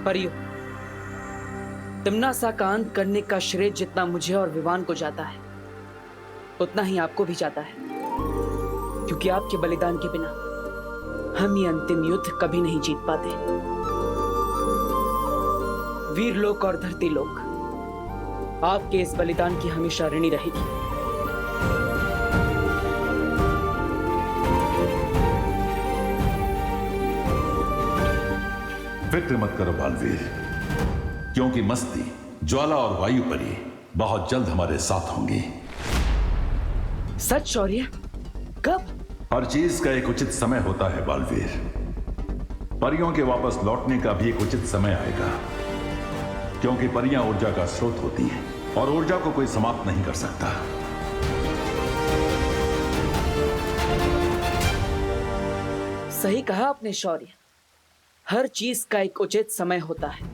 परियो, तिम्नासा का अंत करने का श्रेय जितना मुझे और विवान को जाता है, उतना ही आपको भी जाता है, क्योंकि आपके बलिदान के बिना हम ये अंतिम युद्ध कभी नहीं जीत पाते। वीर लोक और धरती लोक आपके इस बलिदान की हमेशा ऋणी रहेगी। फिक्र मत करो बालवीर, क्योंकि मस्ती, ज्वाला और वायु परी बहुत जल्द हमारे साथ होंगी। सच शौर्य? कब? हर चीज का एक उचित समय होता है बालवीर। परियों के वापस लौटने का भी एक उचित समय आएगा, क्योंकि परियां ऊर्जा का स्रोत होती हैं और ऊर्जा को कोई समाप्त नहीं कर सकता। सही कहा आपने शौर्य, हर चीज का एक उचित समय होता है।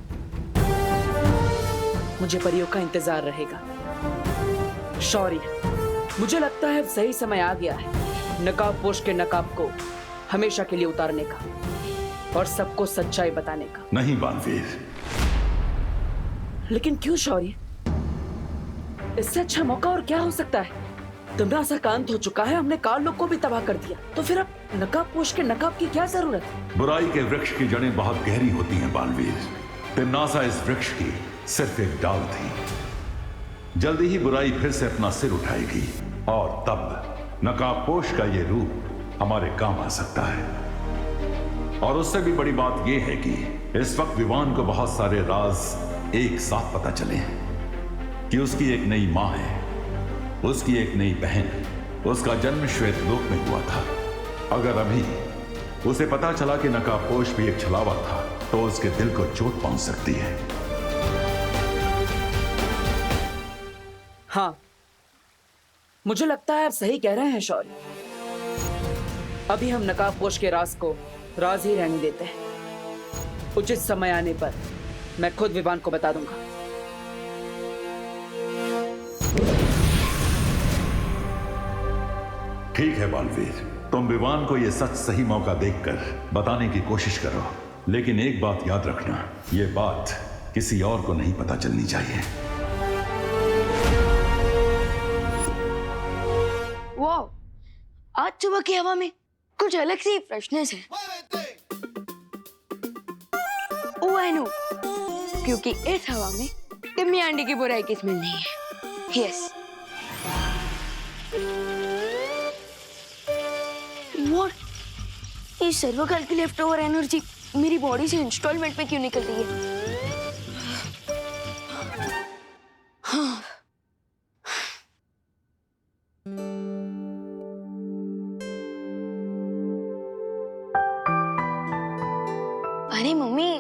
मुझे परियों का इंतजार रहेगा। शौर्य, मुझे लगता है अब सही समय आ गया है नकाबपोश के नकाब को हमेशा के लिए उतारने का और सबको सच्चाई बताने का। नहीं बालवीर। लेकिन क्यों शौर्य? इससे अच्छा मौका और क्या हो सकता है? तिम्नासा का अंत हो चुका है, हमने काल लोक को भी तबाह कर दिया, तो फिर अब नकाबपोश के नकाब की क्या जरूरत है? बुराई के वृक्ष की जड़ें बहुत गहरी होती हैं बालवीर। तिम्नासा इस वृक्ष की सिर्फ एक डाल थी। जल्दी ही बुराई फिर से अपना सिर उठाएगी और तब नकाबपोश का ये रूप हमारे काम आ सकता है। और उससे भी बड़ी बात यह है कि इस वक्त विवान को बहुत सारे राज एक साथ पता चले कि उसकी एक नई मां है, उसकी एक नई बहन, उसका जन्म श्वेत लोक में हुआ था। अगर अभी उसे पता चला कि नकाबपोश भी एक छलावा था, तो उसके दिल को चोट पहुंच सकती है। हाँ, मुझे लगता है आप सही कह रहे हैं शौर्य। अभी हम नकाबपोश के राज को राज ही रहने देते हैं। उचित समय आने पर मैं खुद विवान को बता दूंगा। ठीक है बालवीर, तुम विवान को यह सच सही मौका देखकर बताने की कोशिश करो, लेकिन एक बात याद रखना, यह बात किसी और को नहीं पता चलनी चाहिए। वाह, आज सुबह की हवा में कुछ अलग सी फ्रेशनेस है। ओह आई नो, क्योंकि इस हवा में टिम्मी आंटी की बुराई की स्मेल नहीं है। यस। व्हाट? ये सर्वकाल की लेफ्ट ओवर एनर्जी मेरी बॉडी से इंस्टॉलमेंट में क्यों निकल रही है? हाँ। अरे मम्मी,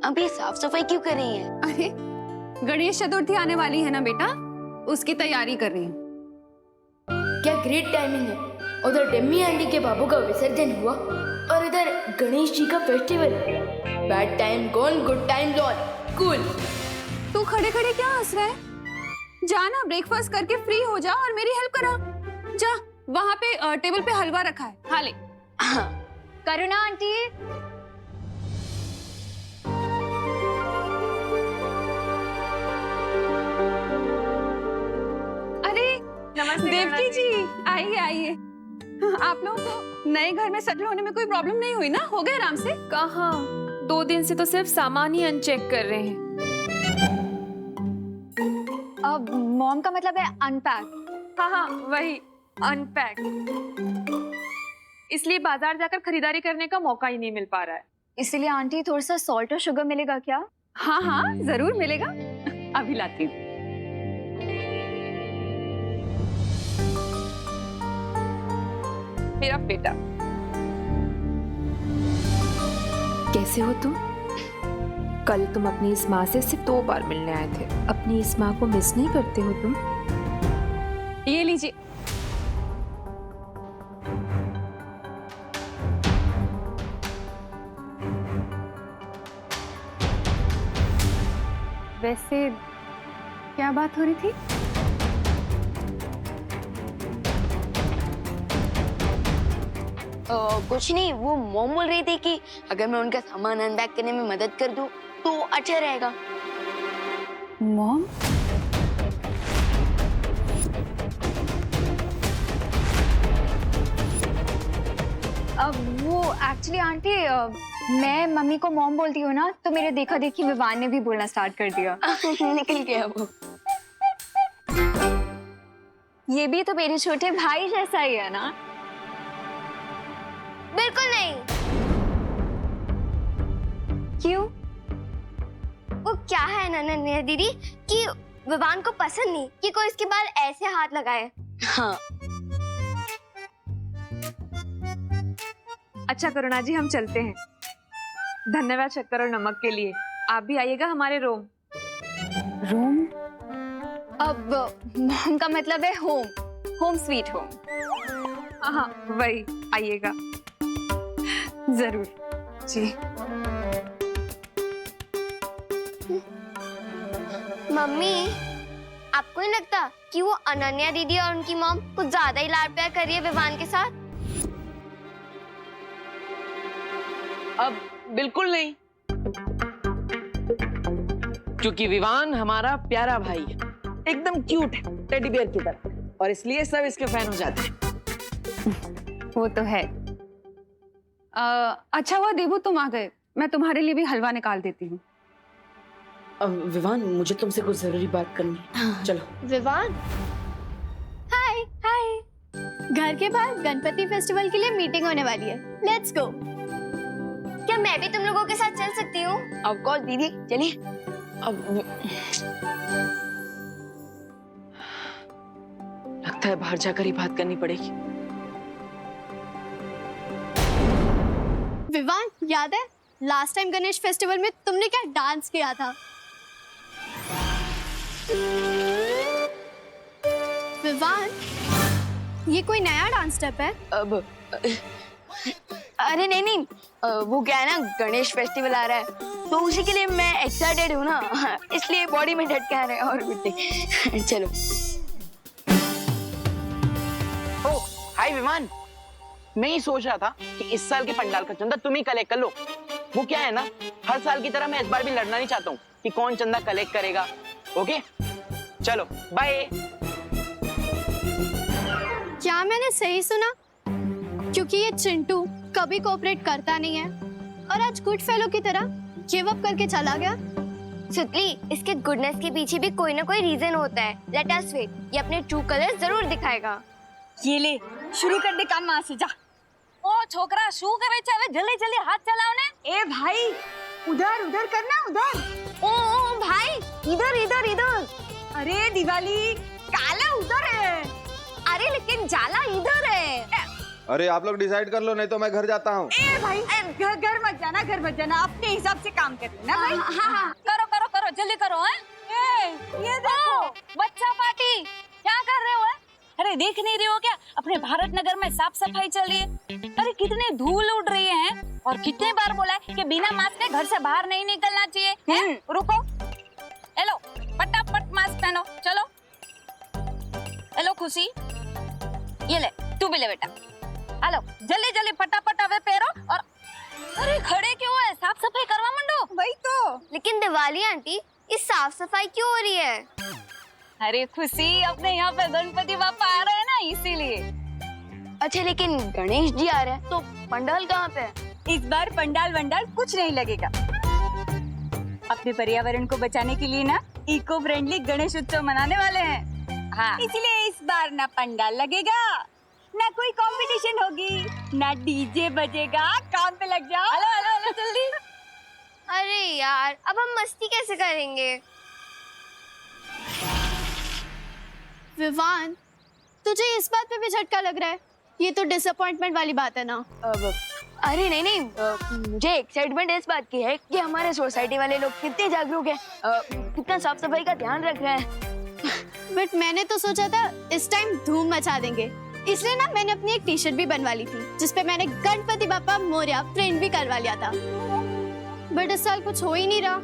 अब ये साफ सफाई क्यों कर रही हैं? अरे गणेश चतुर्थी आने वाली है ना बेटा, उसकी तैयारी कर रही हूँ। क्या ग्रेट टाइमिंग है। उधर टिम्मी आंटी के बाबू का विसर्जन हुआ और इधर गणेश जी का festival. Bad time gone, good time lawn. Cool. तू खड़े खड़े क्या हंस रहा है? जा ना, ब्रेकफास्ट करके फ्री हो जा और मेरी हेल्प करा। जा, वहाँ पे टेबल पे हलवा रखा है, खा ले। हाँ। करुणा आंटी। नमस्ते देवकी जी, आइए आइए। आप लोगों को नए घर में सेटल होने में कोई प्रॉब्लम नहीं हुई ना? हो गए आराम से? कहाँ, 2 दिन से तो सिर्फ सामान ही अनचेक कर रहे हैं। अब मॉम का मतलब है अनपैक। हाँ हाँ वही, अनपैक। इसलिए बाजार जाकर खरीदारी करने का मौका ही नहीं मिल पा रहा है। इसीलिए आंटी थोड़ा सा सॉल्ट और शुगर मिलेगा क्या? हाँ हाँ जरूर मिलेगा, अभी लाती हूँ। मेरा बेटा। कैसे हो तुम? कल तुम अपनी इस माँ से सिर्फ 2 बार मिलने आए थे। अपनी इस माँ को मिस नहीं करते हो तुम? ये लीजिए। वैसे क्या बात हो रही थी? कुछ नहीं, वो मॉम बोल रही थी कि अगर मैं उनका सामान अनपैक करने में मदद कर दूं तो अच्छा रहेगा। मॉम? अब वो एक्चुअली आंटी, मैं मम्मी को मॉम बोलती हूँ ना, तो मेरे देखा देखी विवान ने भी बोलना स्टार्ट कर दिया। निकल गया वो। ये भी तो मेरे छोटे भाई जैसा ही है ना? बिल्कुल नहीं। क्यों? वो क्या है नन्या दीदी कि विवान को पसंद नहीं कि कोई इसके बाल ऐसे हाथ लगाए। हाँ। अच्छा करुणा जी, हम चलते हैं। धन्यवाद शक्कर और नमक के लिए। आप भी आइएगा हमारे रोम। रोम? अब मॉम का मतलब है होम, होम स्वीट होम। हाँ वही, आइएगा जरूर जी। मम्मी, आपको नहीं लगता कि वो अनन्या दीदी और उनकी मॉम कुछ ज्यादा ही लाड प्यार कर रही है विवान के साथ? अब बिल्कुल नहीं, क्योंकि विवान हमारा प्यारा भाई है, एकदम क्यूट है, टेडी बियर की तरह, और इसलिए सब इसके फैन हो जाते हैं। वो तो है। अच्छा हुआ देवू तुम आ गए, मैं तुम्हारे लिए भी हलवा निकाल देती हूँ। विवान, मुझे तुमसे कुछ जरूरी बात करनी है। चलो। विवान, हाय हाय। घर के बाहर गणपति फेस्टिवल के लिए मीटिंग होने वाली है, लेट्स गो। क्या मैं भी तुम लोगों के साथ चल सकती हूँ? ऑफ कोर्स दीदी, चलिए। अब लगता है बाहर जाकर ही बात करनी पड़ेगी। विवान, याद है लास्ट टाइम गणेश फेस्टिवल में तुमने क्या डांस किया था? विवान, ये कोई नया डांस स्टेप है? अब अरे नहीं नहीं, वो क्या है ना, गणेश फेस्टिवल आ रहा है तो उसी के लिए मैं एक्साइटेड हूँ ना, इसलिए बॉडी में झटके आ रहे हैं और कुछ नहीं। चलो। ओ हाय विमान, मैं ही सोच रहा था कि इस साल के पंडाल का चंदा तुम ही कलेक्ट कर लो। वो क्या है ना, हर साल की तरह मैं इस बार भी लड़ना नहीं चाहता हूँ कि कौन चंदा कलेक्ट करेगा। ओके चलो बाय। क्या मैंने सही सुना? क्योंकि ये चिंटू कभी कोऑपरेट करता नहीं है और आज गुड फेलो की तरह गिव अप करके चला गया। सुतली, इसके गुडनेस के पीछे भी कोई ना कोई रीजन होता है। लेट अस वेट, ये अपने ट्रू कलर जरूर दिखाएगा। ये ले, शुरू कर दे काम, वहां से जा। ओ छोकरा, शू करे छे? હવે जल्दी जल्दी हाथ चलाओ ने। ए भाई, उधर उधर करना, उधर। ओ भाई, इधर इधर इधर। अरे दिवाली, काला उधर है। अरे लेकिन जाला इधर है। अरे आप लोग डिसाइड कर लो, नहीं तो मैं घर जाता हूँ। ए भाई, घर मत जाना, घर मत जाना, अपने हिसाब से काम कर लेना भाई। हाँ, करो करो करो, जल्दी करो। हैं? ये देखो, बच्चा पार्टी क्या कर रहे हो? अरे देख नहीं रहे हो क्या, अपने भारत नगर में साफ सफाई चल रही है। अरे कितनी धूल उड़ रही है, और कितने बार बोला है कि बिना मास्क के घर से बाहर नहीं निकलना चाहिए। रुको, हेलो, फटाफट मास्क पहनो, चलो। हेलो खुशी, ये ले, तू भी ले बेटा। हेलो, जल्दी जल्दी फटाफट अवे पैरो। और अरे खड़े क्यों है, साफ सफाई करवा मंडो। वही तो। लेकिन दिवाली आंटी, ये साफ सफाई क्यों हो रही है? अरे खुशी, अपने यहाँ पे गणपति बापा आ रहे हैं ना, इसीलिए। अच्छा, लेकिन गणेश जी आ रहे हैं तो पंडाल कहाँ पे है? इस बार पंडाल वंडाल कुछ नहीं लगेगा। अपने पर्यावरण को बचाने के लिए ना इको फ्रेंडली गणेश उत्सव मनाने वाले हैं। हाँ, इसलिए इस बार ना पंडाल लगेगा, ना कोई कंपटीशन होगी, ना डीजे बजेगा। काम पे लग जाओ। हेलो हेलो हेलो, जल्दी। अरे यार, अब हम मस्ती कैसे करेंगे? विवान, तुझे इस बात पे भी झटका लग रहा है? ये तो डिसअपॉइंटमेंट वाली बात है ना? अरे नहीं नहीं, मुझे एक्साइटमेंट इस बात की है कि हमारे सोसाइटी वाले लोग कितने जागरूक हैं, कितना साफ सफाई का ध्यान रख रहे हैं। बट मैंने तो सोचा था इस टाइम धूम मचा देंगे, इसलिए ना मैंने अपनी एक टी शर्ट भी बनवा ली थी जिसपे मैंने गणपति बापा मोरया प्रिंट भी करवा लिया था। बट इस साल कुछ हो ही नहीं रहा।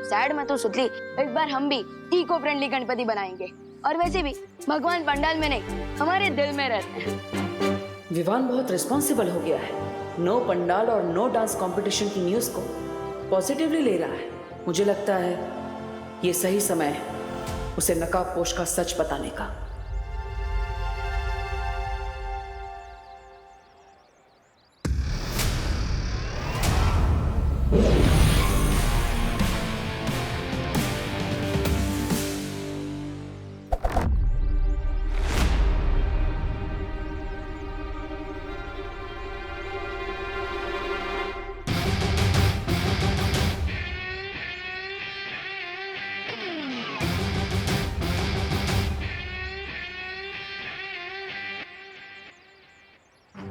सैड मत हो सुतली, इस बार हम भी इको फ्रेंडली गणपति बनाएंगे। और वैसे भी भगवान पंडाल में नहीं, हमारे दिल में रहते हैं। विवान बहुत रिस्पॉन्सिबल हो गया है। नो पंडाल और नो डांस कंपटीशन की न्यूज को पॉजिटिवली ले रहा है। मुझे लगता है ये सही समय है उसे नकाबपोश का सच बताने का।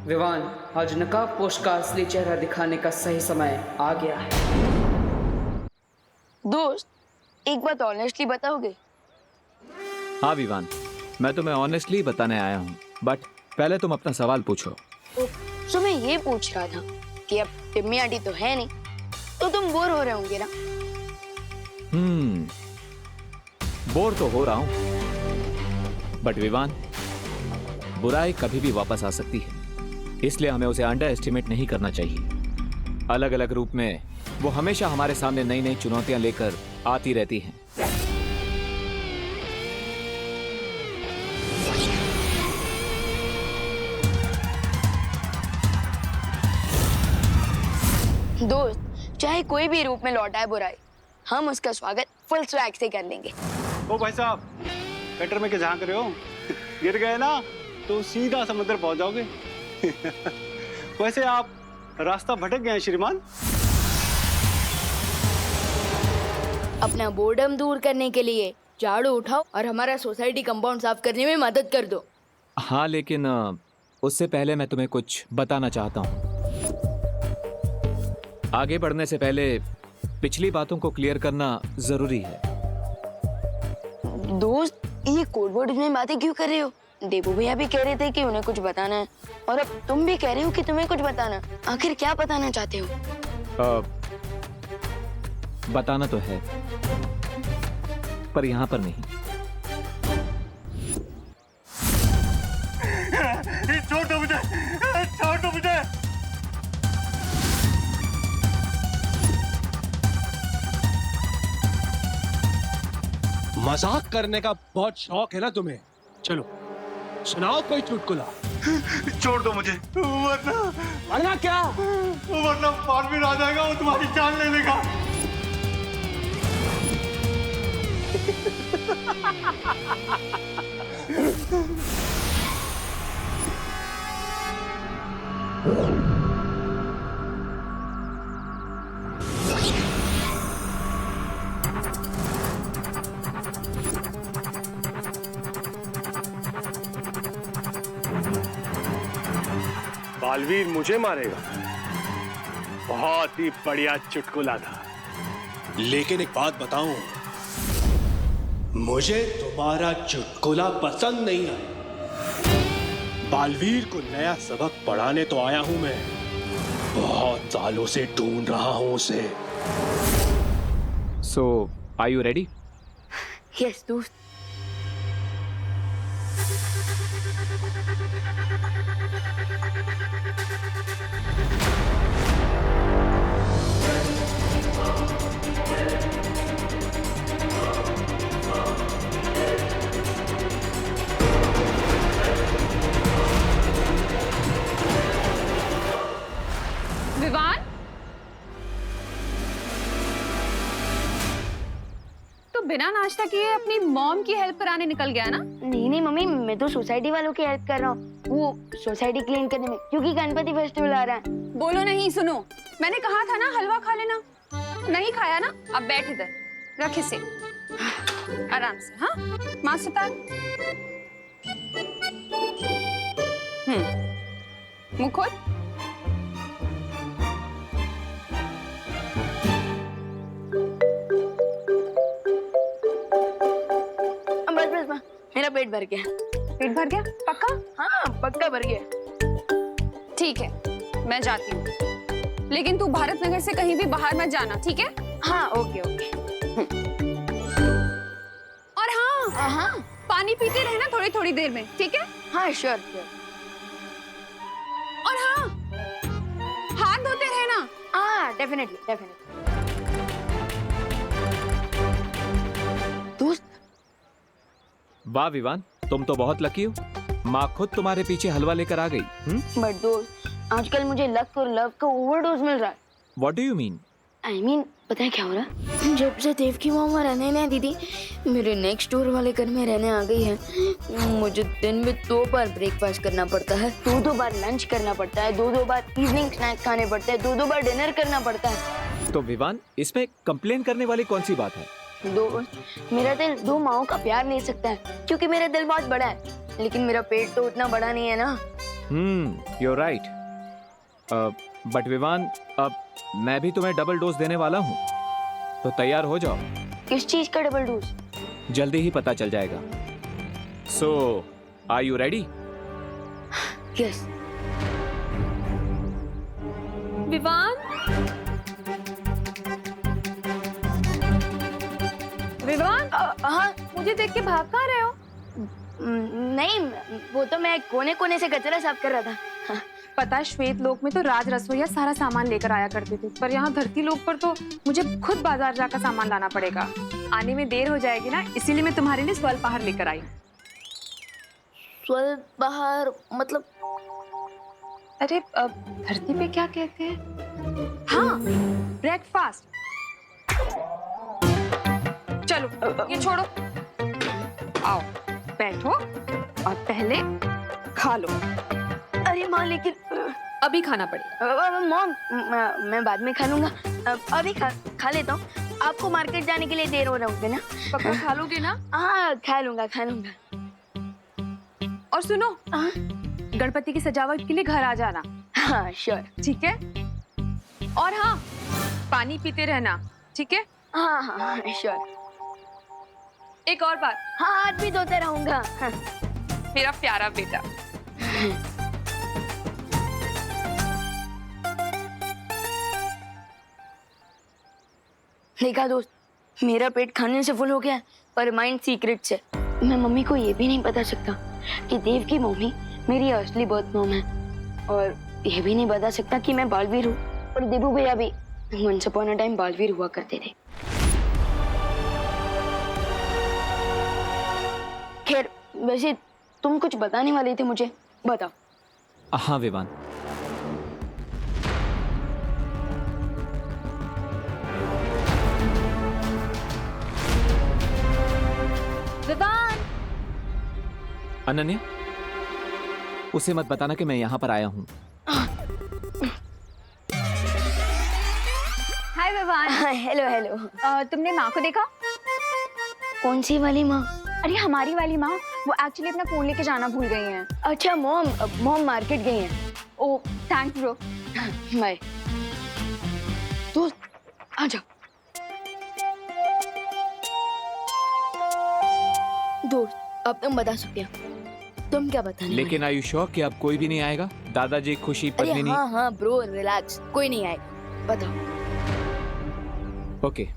विवान, आज नकाबपोश का असली चेहरा दिखाने का सही समय आ गया है। दोस्त, एक बात ऑनेस्टली बताओगे? हाँ विवान, मैं तुम्हें ऑनेस्टली बताने आया हूँ, बट पहले तुम अपना सवाल पूछो। तो मैं ये पूछ रहा था कि अब टिम्मी आंटी तो है नहीं, तो तुम बोर हो रहे होंगे ना? बोर तो हो रहा हूँ, बट विवान, बुराई कभी भी वापस आ सकती है, इसलिए हमें उसे अंडर एस्टिमेट नहीं करना चाहिए। अलग अलग रूप में वो हमेशा हमारे सामने नई नई चुनौतियां लेकर आती रहती हैं। दोस्त, चाहे कोई भी रूप में लौटा है बुराई, हम उसका स्वागत फुल स्वैग से कर लेंगे। ओ भाई साहब, कटर में क्या झांक रहे हो? गिर गए ना तो सीधा समुद्र पहुंच जाओगे। वैसे आप रास्ता भटक गए हैं श्रीमान। अपना बोर्डम दूर करने के लिए झाड़ू उठाओ और हमारा सोसाइटी कंपाउंड साफ करने में मदद कर दो। हाँ, लेकिन उससे पहले मैं तुम्हें कुछ बताना चाहता हूँ। आगे बढ़ने से पहले पिछली बातों को क्लियर करना जरूरी है। दोस्त, ये कोड वर्ड में बातें क्यों कर रहे हो? देबू भैया भी कह रहे थे कि उन्हें कुछ बताना है, और अब तुम भी कह रहे हो कि तुम्हें कुछ बताना। आखिर क्या बताना चाहते हो? बताना तो है, पर यहाँ पर नहीं। छोड़ दो मुझे, छोड़ दो मुझे। मजाक करने का बहुत शौक है ना तुम्हें? चलो सुनाओ कोई चुटकुला। छोड़ दो मुझे, वरना क्या? वरना बालवीर आ जाएगा, वो तुम्हारी जान ले लेगा। बालवीर मुझे मारेगा? बहुत ही बढ़िया चुटकुला था। लेकिन एक बात बताऊं, मुझे तुम्हारा चुटकुला पसंद नहीं है। बालवीर को नया सबक पढ़ाने तो आया हूं मैं, बहुत सालों से ढूंढ रहा हूं उसे। सो आर यू रेडी? यस दोस्त। विवान, तो बिना नाश्ता किए अपनी मॉम की हेल्प कराने निकल गया ना? नहीं नहीं मम्मी, मैं तो सोसाइटी वालों की हेल्प कर रहा हूँ, वो सोसाइटी क्लीन करने में, क्योंकि गणपति फेस्टिवल आ रहा है। बोलो नहीं, सुनो, मैंने कहा था ना हलवा खा लेना। नहीं खाया ना? अब बैठ इधर, रख इसे आराम से। हाँ, मास्क उतार। मुंह खोल। बस मेरा पेट भर गया। पेट भर गया? पक्का? हाँ पक्का भर गया। ठीक है, मैं जाती हूँ, लेकिन तू भारत नगर से कहीं भी बाहर मत जाना, ठीक है? हाँ ओके ओके। और हाँ, पानी पीते रहना थोड़ी थोड़ी देर में, ठीक है? हाँ श्योर श्योर। डेफिनेटली दोस्त। वाह विवान, तुम तो बहुत लकी हो। माँ खुद तुम्हारे पीछे हलवा लेकर आ गई। बट दोस्त आजकल मुझे लक और लव का ओवरडोज मिल रहा है। What do you mean? I mean, पता है क्या हो रहा है? जब से देव की मामा रहने नहीं दीदी मेरे नेक्स्ट डोर वाले घर में रहने आ गई है, मुझे दिन में 2 बार ब्रेकफास्ट करना पड़ता है, 2 बार लंच करना पड़ता है, 2 बार इवनिंग स्नैक्स खाने पड़ते हैं, 2 बार डिनर करना पड़ता है। तो विवान, इसमें कंप्लेन करने वाली कौन सी बात है? दोस्त मेरा दिल 2 माओं का प्यार नहीं सकता है क्योंकि मेरा दिल बहुत बड़ा है, लेकिन मेरा पेट तो उतना बड़ा नहीं है ना। you're right. बट विवान, अब मैं भी तुम्हें डबल डोज देने वाला हूँ, तो तैयार हो जाओ। किस चीज का डबल डोज? जल्दी ही पता चल जाएगा। So, are you ready? Yes. Vivaan, Vivaan, हाँ मुझे देख के भाग कहाँ रहे हो? नहीं, वो तो मैं कोने से कचरा साफ कर रहा था। हाँ। पता है श्वेत लोक में तो राज रसोईया सारा सामान लेकर आया करते थे, पर यहाँ धरती लोक पर तो मुझे खुद बाजार जाकर सामान लाना पड़ेगा। आने में देर हो जाएगी ना, इसीलिए मैं तुम्हारे लिए स्वल्पाहार लेकर आई। स्वल्पाहार मतलब? अरे धरती पे क्या कहते हैं? हाँ, ब्रेकफास्ट। चलो ये छोड़ो, आओ बैठो और पहले खा लो। अरे माँ लेकिन अभी खाना पड़ेगा। मॉम मैं बाद में खा लूंगा, अभी खा लेता हूँ। आपको मार्केट जाने के लिए देर हो रहा होगा ना? पक्का खा लोगे ना? हाँ खा लूंगा। और सुनो, गणपति की सजावट के लिए घर आ जाना। हाँ श्योर। ठीक है, और हाँ पानी पीते रहना, ठीक है? हाँ श्योर। एक और बात, हाँ हाथ भी धोते रहूंगा। हाँ। मेरा प्यारा बेटा। देखा दोस्त, मेरा पेट खाने से फुल हो गया है पर माइंड सीक्रेट से। मैं मम्मी को ये भी नहीं बता सकता कि देव की मम्मी मेरी असली बर्थ मॉम है, और ये भी नहीं बता सकता कि मैं बालवीर हूँ और देबू भैया भी once upon a time Baalveer हुआ करते थे। खैर वैसे तुम कुछ बताने वाले थे मुझे, बताओ। हाँ विवान, अनन्या, उसे मत बताना कि मैं यहाँ पर आया हूँ। हाय विवान। हेलो। तुमने माँ को देखा? कौन सी वाली माँ? अरे हमारी वाली माँ, वो एक्चुअली अपना फोन लेके जाना भूल गई हैं। अच्छा मॉम मार्केट गई हैं। ओह थैंक्स ब्रो। बाय। दोस्त आ जाओ। दोस्त अब तुम बता सकते हो, तुम क्या बताने? लेकिन आर यू श्योर कि अब कोई भी नहीं आएगा? दादाजी, खुशी, पद्मिनी? हाँ ब्रो रिलैक्स, कोई नहीं आएगा, बताओ। Okay,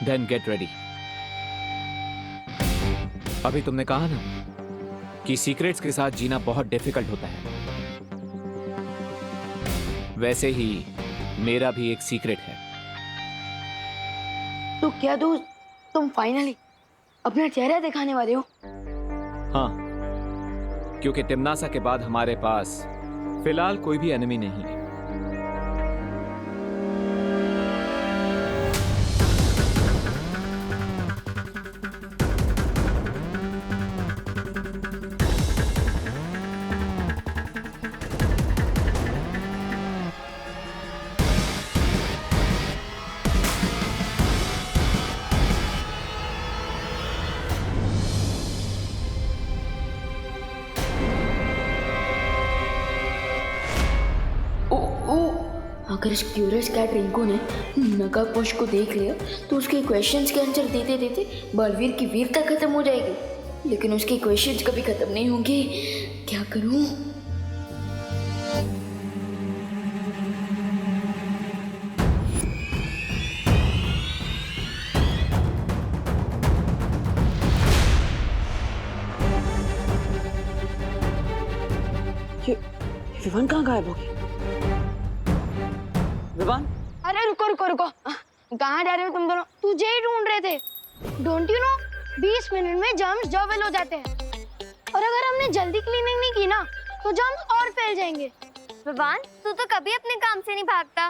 then get ready. अभी तुमने कहा ना कि सीक्रेट्स के साथ जीना बहुत डिफिकल्ट होता है, वैसे ही मेरा भी एक सीक्रेट है। तो क्या दोस्त, तुम फाइनली अपना चेहरा दिखाने वाले हो? हाँ, क्योंकि तिम्नासा के बाद हमारे पास फिलहाल कोई भी एनिमी नहीं है। अगर इस क्यूरियस कैट रिंकू ने नकाबपोश को देख लिया तो उसके क्वेश्चंस के आंसर देते देते बलवीर की वीरता खत्म हो जाएगी, लेकिन उसके क्वेश्चंस कभी खत्म नहीं होंगे। क्या करूं? ये विवान कहाँ गायब हो गई? विवान, अरे रुको रुको रुको, कहाँ जा रहे हो तुम दोनों? तुझे ही ढूंढ रहे थे। डोंट यू नो 20 मिनट में जर्म्स जॉबल हो जाते हैं, और अगर हमने जल्दी क्लीनिंग नहीं की ना तो जर्म्स और फैल जाएंगे। विवान, तू तो कभी अपने काम से नहीं भागता,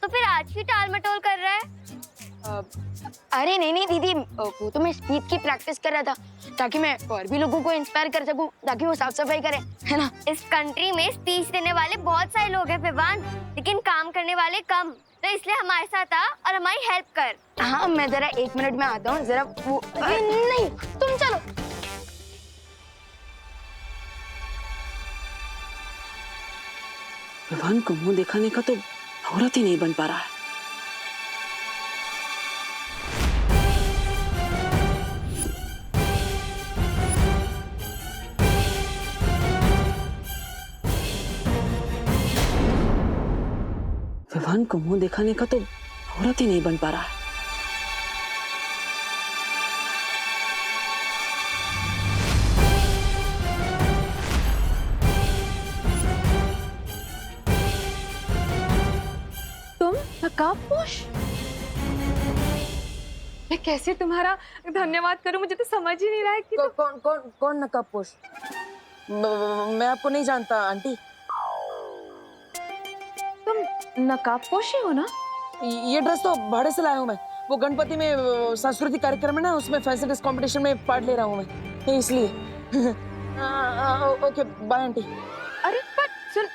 तो फिर आज भी टाल मटोल कर रहा है? अरे नहीं दीदी, वो तो मैं स्पीच की प्रैक्टिस कर रहा था ताकि मैं और भी लोगों को इंस्पायर कर सकूं, ताकि वो साफ सफाई करें, है ना? इस कंट्री में स्पीच देने वाले बहुत सारे लोग हैं विवान, लेकिन काम करने वाले कम, तो इसलिए हमारे साथ आ और हमारी हेल्प कर। हाँ, मैं जरा 1 मिनट में आता हूँ, जरा वो नहीं, तुम चलो। विवान को मुंह दिखाने का तो औरत ही नहीं बन पा रहा है। विवान को मुंह दिखाने का तो औरत ही नहीं बन पा रहा है। तुम नकाबपोश? मैं कैसे तुम्हारा धन्यवाद करूं, मुझे तो समझ ही नहीं रहा है कि कौन नकाबपोश? मैं आपको नहीं जानता आंटी। तुम नकाबपोश ही हो ना? ये ड्रेस तो भाड़े से लाया हूँ मैं, वो गणपति में सांस्कृतिक कार्यक्रम है ना, उसमें फैंसी ड्रेस कंपटीशन में पार्ट ले रहा हूँ मैं, इसलिए। Okay bye aunty. अरे पर सुन,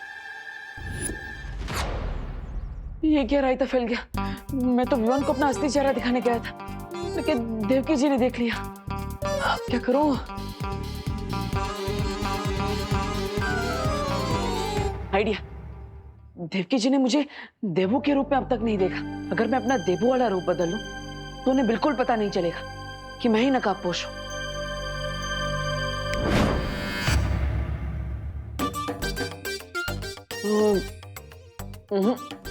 ये क्या रायता फैल गया? मैं तो विवान को अपना असली चेहरा दिखाने गया था, लेकिन देवकी जी ने देख लिया। अब क्या करूं? आइडिया। देवकी जी ने मुझे देवू के रूप में अब तक नहीं देखा। अगर मैं अपना देवू वाला रूप बदल लूं, तो उन्हें बिल्कुल पता नहीं चलेगा कि मैं ही नकाबपोश हूं।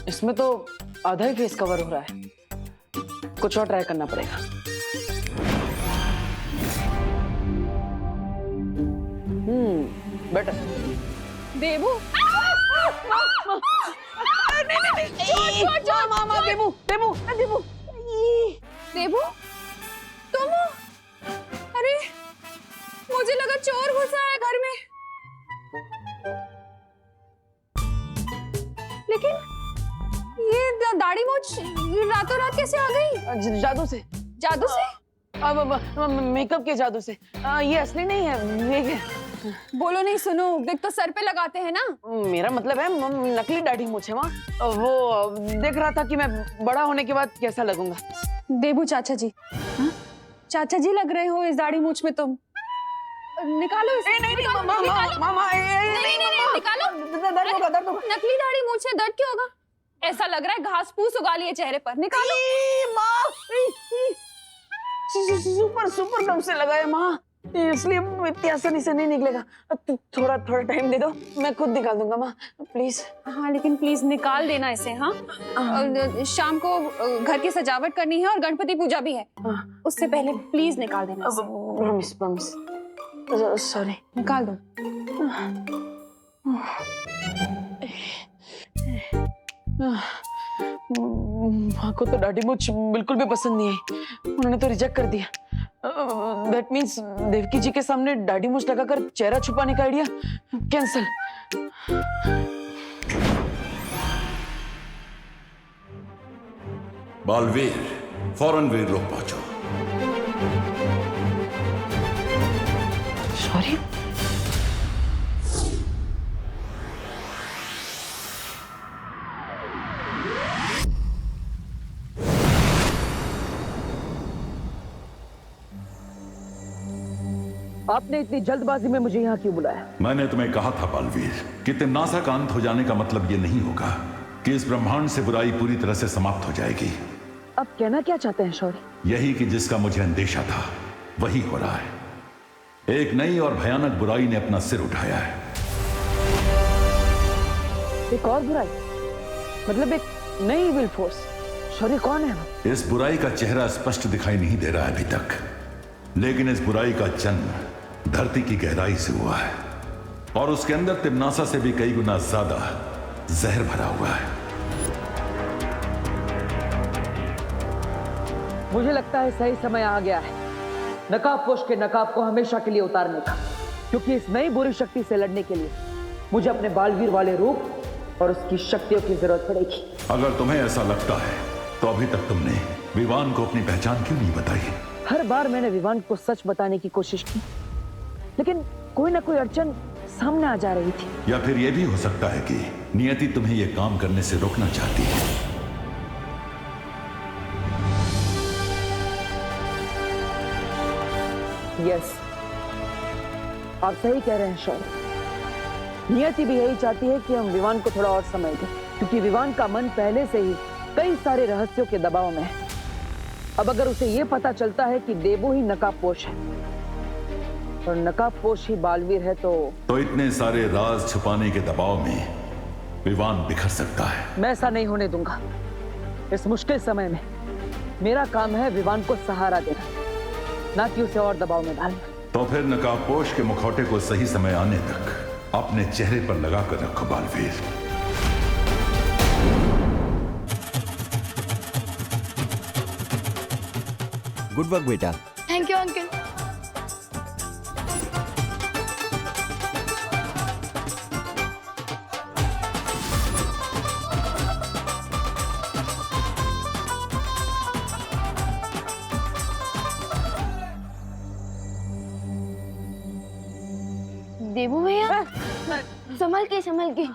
इसमें तो आधा ही फेस कवर हो रहा है, कुछ और ट्राई करना पड़ेगा। बेटर। देवू, देवू, तुम हो? अरे मुझे लगा चोर घुसा है घर में, लेकिन ये दाढ़ी मूंछ रातों रात कैसे आ गई? जादू से। जादू से? अब मेकअप के जादू से। ये असली नहीं है, बोलो नहीं, सुनो, देख तो सर पे लगाते हैं ना। मेरा मतलब है नकली दाढ़ी मूंछ है। वो देख रहा था कि मैं बड़ा होने के बाद कैसा लगूंगा। देवू चाचा जी, चाचा जी लग रहे हो इस दाढ़ी मूंछ में तुम। निकालो इसे। नहीं, मामा, निकालो। दर्द होगा। नकली दाढ़ी मूंछ है, दर्द क्यों होगा? ऐसा लग रहा है घास फूस उगा लिए चेहरे पर। निकालो। सुपर कम से लगाया माँ, इसलिए इतनी आसानी से नहीं निकलेगा। थोड़ा टाइम दे दो, मैं खुद निकाल दूंगा माँ, प्लीज। हाँ, लेकिन प्लीज निकाल देना इसे। हाँ, शाम को घर की सजावट करनी है और गणपति पूजा भी है, उससे पहले प्लीज निकाल देना इसे। प्रॉमिस। सॉरी। निकाल दो। माँ को तो दाढ़ी मूंछ बिल्कुल भी पसंद नहीं है, उन्होंने तो रिजेक्ट कर दिया। दैट मीन्स देवकी जी के सामने दाढ़ी मूंछ लगाकर चेहरा छुपाने का आइडिया कैंसल। बालवीर, फौरन वीर लोग पहुंचो। सॉरी। आपने इतनी जल्दबाजी में मुझे यहाँ क्यों बुलाया? मैंने तुम्हें कहा था बालवीर कि तिन्नासा का अंत हो जाने का मतलब ये नहीं होगा कि इस ब्रह्मांड से बुराई पूरी तरह से समाप्त हो जाएगी। अब कहना क्या चाहते हैं शौर्य? यही कि जिसका मुझे अंदेशा था वही हो रहा है। एक नई और भयानक बुराई ने अपना सिर उठाया है। एक और बुराई? मतलब एक नई विल फोर्स? शौर्य कौन है वो? इस बुराई का चेहरा स्पष्ट दिखाई नहीं दे रहा है अभी तक, लेकिन इस बुराई का जन्म धरती की गहराई से हुआ है और उसके अंदर तिम्नासा से भी कई गुना ज्यादा जहर भरा हुआ है। मुझे लगता है सही समय आ गया है नकाबपोश के नकाब को हमेशा के लिए उतारने का, क्योंकि इस नई बुरी शक्ति से लड़ने के लिए मुझे अपने बालवीर वाले रूप और उसकी शक्तियों की जरूरत पड़ेगी। अगर तुम्हें ऐसा लगता है तो अभी तक तुमने विवान को अपनी पहचान क्यों नहीं बताई? हर बार मैंने विवान को सच बताने की कोशिश की, लेकिन कोई ना कोई अड़चन सामने आ जा रही थी। या फिर यह भी हो सकता है कि नियति तुम्हें यह काम करने से रोकना चाहती है। यस, आप सही कह रहे हैं शौर्य। नियति भी यही चाहती है कि हम विवान को थोड़ा और समय दें, क्योंकि विवान का मन पहले से ही कई सारे रहस्यों के दबाव में है। अब अगर उसे ये पता चलता है कि देबू ही नकाबपोश है और नकाबपोश ही बालवीर है तो इतने सारे राज छुपाने के दबाव में विवान बिखर सकता है। मैं ऐसा नहीं होने दूंगा। इस मुश्किल समय में मेरा काम है विवान को सहारा देना, ना कि उसे और दबाव में डालना। तो फिर नकाबपोश के मुखौटे को सही समय आने तक अपने चेहरे पर लगा कर रखो बालवीर। गुड वर्क बेटा। Thank you uncle. देबू भैया, संभल के।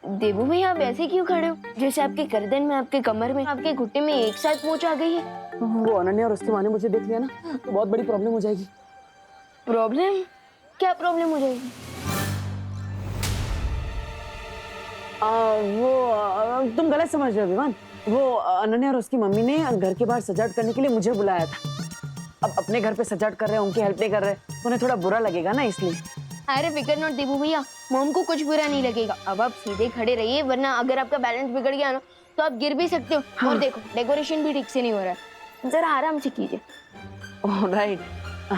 देबू भैया, आप ऐसे क्यों खड़े हो? जैसे आपके गर्दन में, आपके कमर में, आपके घुटने में एक साथ मोच आ गई है। वो अनन्या और उसकी माँ ने मुझे देख लिया ना, तो बहुत बड़ी प्रॉब्लम हो जाएगी। प्रॉब्लम? क्या प्रॉब्लम हो जाएगी? तुम गलत समझ रहे हो विवान। वो अनन्या और उसकी मम्मी ने घर के बाहर सजावट करने के लिए मुझे बुलाया था। अब अपने घर पे सजावट कर रहे हैं, उनकी हेल्प नहीं कर रहे, तो उन्हें थोड़ा बुरा लगेगा ना, इसलिए। अरे फिकर नॉट देबू भैया, मॉम को कुछ बुरा नहीं लगेगा। अब आप सीधे खड़े रहिए, वरना अगर आपका बैलेंस बिगड़ गया ना तो आप गिर भी सकते हो। हाँ। और देखो, डेकोरेशन भी ठीक से नहीं हो रहा है, जरा आराम से कीजिए। Oh right,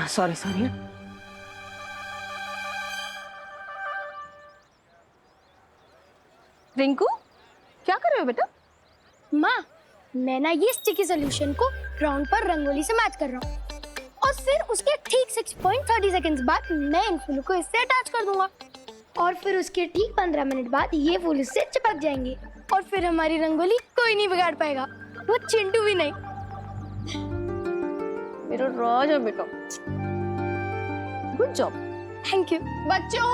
sorry. रिंकू, क्या कर रहे हो बेटा? माँ, मैं ना ये स्टिकी सॉल्यूशन को ग्राउंड पर रंगोली से मैच कर रहा हूँ, और फिर उसके ठीक 6.30 सेकंड्स बाद मैं इन फूलों को इससे अटैच कर दूंगा, और फिर उसके ठीक 15 मिनट बाद ये फूल इससे चिपक जाएंगे, और फिर हमारी रंगोली कोई नहीं बिगाड़ पाएगा, वो चिंटू भी नहीं। मेरा राजा बेटा, गुड जॉब। Thank you. बच्चों,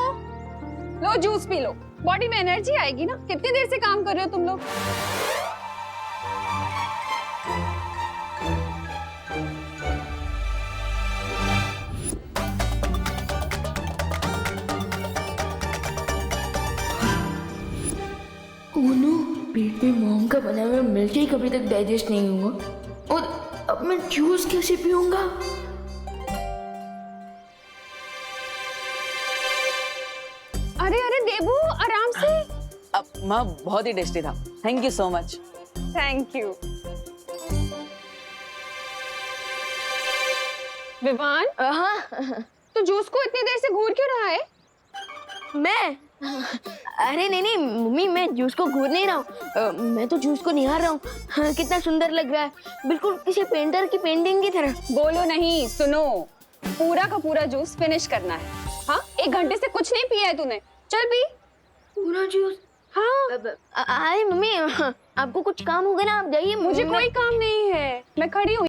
लो जूस पी लो, बॉडी में एनर्जी आएगी ना। कितनी देर से काम कर रहे हो तुम लोग? पेट में मॉम का बना हुआ मिल्क केक अभी तक डाइजेस्ट नहीं हुआ, और अब मैं जूस कैसे पीऊंगा? अरे देबू, आराम से। अब माँ, बहुत ही टेस्टी था, thank you so much. Thank you. Vivaan, हाँ, तो जूस को इतनी देर से घूर क्यों रहा है? मैं? अरे नहीं मम्मी, मैं जूस को घूर नहीं रहा हूँ, मैं तो जूस को निहार रहा हूँ। हाँ, कितना सुंदर लग रहा है, बिल्कुल किसी पेंटर की पेंटिंग की तरह। बोलो नहीं, सुनो, पूरा का पूरा जूस फिनिश करना है। हाँ, 1 घंटे से कुछ नहीं पिया है तूने, चल पी पूरा जूस। हाँ। अरे मम्मी, आपको कुछ काम होगा ना, आप जाइए। मुझे कोई काम नहीं है, मैं खड़ी हूँ।